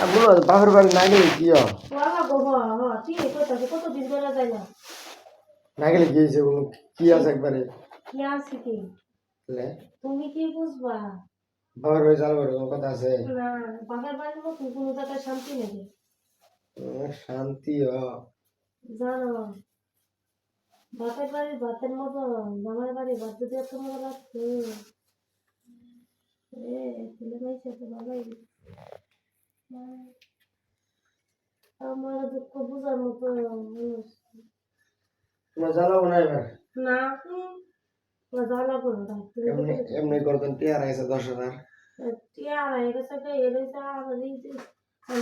আগুলো বাপের বাড়ি না গেলে কি হয়? বাবা গো ঠিক আছে কতদিন ধরে যায় না না গেলে কি হয়েছে ওগুলো কি আছে একবারে কি আছে কি লে তুমি কি বুঝবা বাপের বাড়ি চালু করে কোনো কথা আছে না বাপের বাড়ির মতো কোনো জায়গায় শান্তি নেই শান্তি জানো বাপের বাড়ির ভাতের মতো মামার বাড়ির ভাত যদি এত মজা লাগতো ছেলে মেয়েছে তো ভালোই আমার দুঃখ বোঝার মতো মানুষ তোমার জ্বালাবো না এবার না জ্বালা করো না এমনি এমনি করতেন টিয়ার আছে 10,000 টিয়া হয়ে গেছে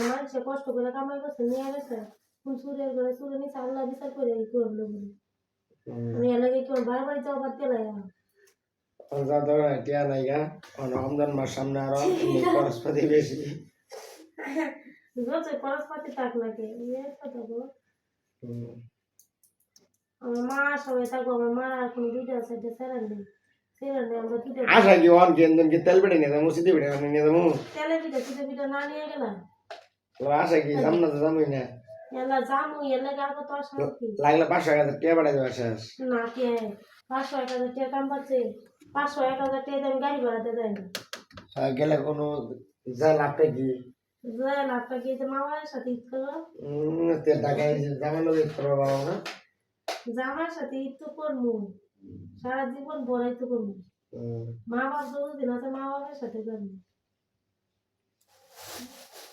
মানুষে কষ্ট করে কামাই করছে নিয়ে গেছে চুরের ঘরে চুরে নিচে আল্লাহ বিচার করে এই করলো বলে আমি এলাকায় কেউ বারবার যাও বাদ দিলাই যা দরকার টিয়া নাই গা রমজান মাস সামনে আরো খরচপাতি বেশি যত খরচপাতি থাক নাকি কথা গো আমার মা সবাই থাকবো আমার মা এখন দুইটা সাইডে ছেড়ে নেই আমরা দুইটা আশা কি অন কেন কি তেল বেড়ে নিয়ে যাবো সিদ্ধি বেড়ে নিয়ে যাবো তেলে পিঠা না নিয়ে গেলাম আশা কি সামনে তো যাবোই না এলা জামু এলা গাবো তো শান্তি লাগলে 500 টাকা বাড়াই দেওয়া শেষ না কে 500-1000 টাকা কাম পাচ্ছে 500-1000 টাকা আমি গাড়ি ভাড়াতে যাই না গেলে কোনো যা লাভটা কি যাই না আপনাকে যে মামার সাথে ঈদ করো তেল টাকা জামানো করবো বাবা না জামার সাথে ঈদ তো করবো সারা জীবন বড়াই তো করবো মা বাপ যতদিন আছে মা বাবার সাথে করবো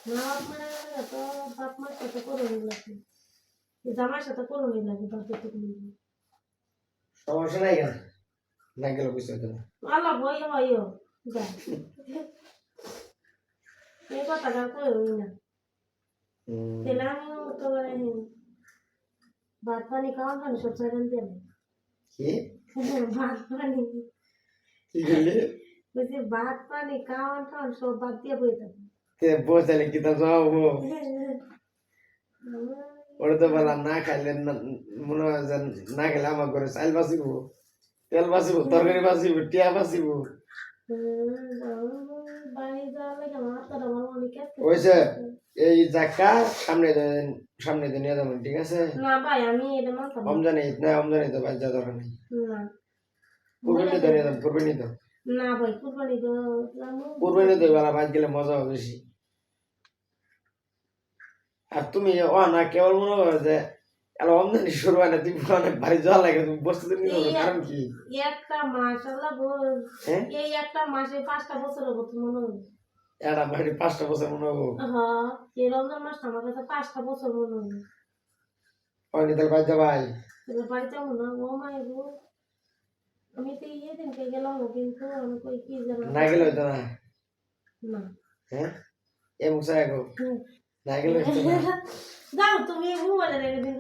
মা বাপ মানে তো বাপ মার সাথে করো লাগে জামার সাথে করো লাগে বাপের তো সমস্যা নাই কেন না গেলে বুঝতে হতো না আল্লাহ ভয় হইও যা এই কথাটা কই না তাহলে আমিও তো ভাত পানি খাওয়া পানি সব ছেড়ে দেন কি ভাত পানি কি করলি বলছি ভাত পানি খাওয়া খাওয়া সব বাদ দিয়ে বই থাকবে তে বসে কি তো যাবো ওটা তো বললাম না খাইলে মনে হয় যে না খেলে আমার ঘরে চাল বাঁচিব তেল বাঁচিব তরকারি বাঁচিব টিয়া বাঁচিব ওইসে এই জায়গা সামনে তো নিয়ে যাবেন ঠিক আছে না ভাই আমি এটা মানতাম রমজানে ঈদ না রমজানে তো বাচ্চা দরকার নেই না কুরবানি তো নিয়ে যাবেন কুরবানি তো না ভাই কুরবানি তো কুরবানি তো বেলা বাদ গেলে মজা হবে বেশি আর তুমি ও না কেবল মনে করো যে রমজানি শুরু হয় না তুমি অনেক ভারী জল লাগে তুমি বসতে তুমি কারণ কি একটা মাস আল্লাহ বল এই একটা মাসে 5টা বছর হবো তো মনে হয় এটা বাড়ি 5টা বছর মনে হবো হ্যাঁ এই রমজান মাসটা আমার কাছে 5টা বছর মনে হয় অনেক তাহলে বাচ্চা ভাই এবার বাড়িতে মনে ও মায়ের গো আমি তো দিনকে গেলাম কিন্তু আমি কই কি জানো না গেলে হইতো না না হ্যাঁ এমন সাহেব না গেলে হইতো না যাও তুমি মোবাইলে রেখে দিন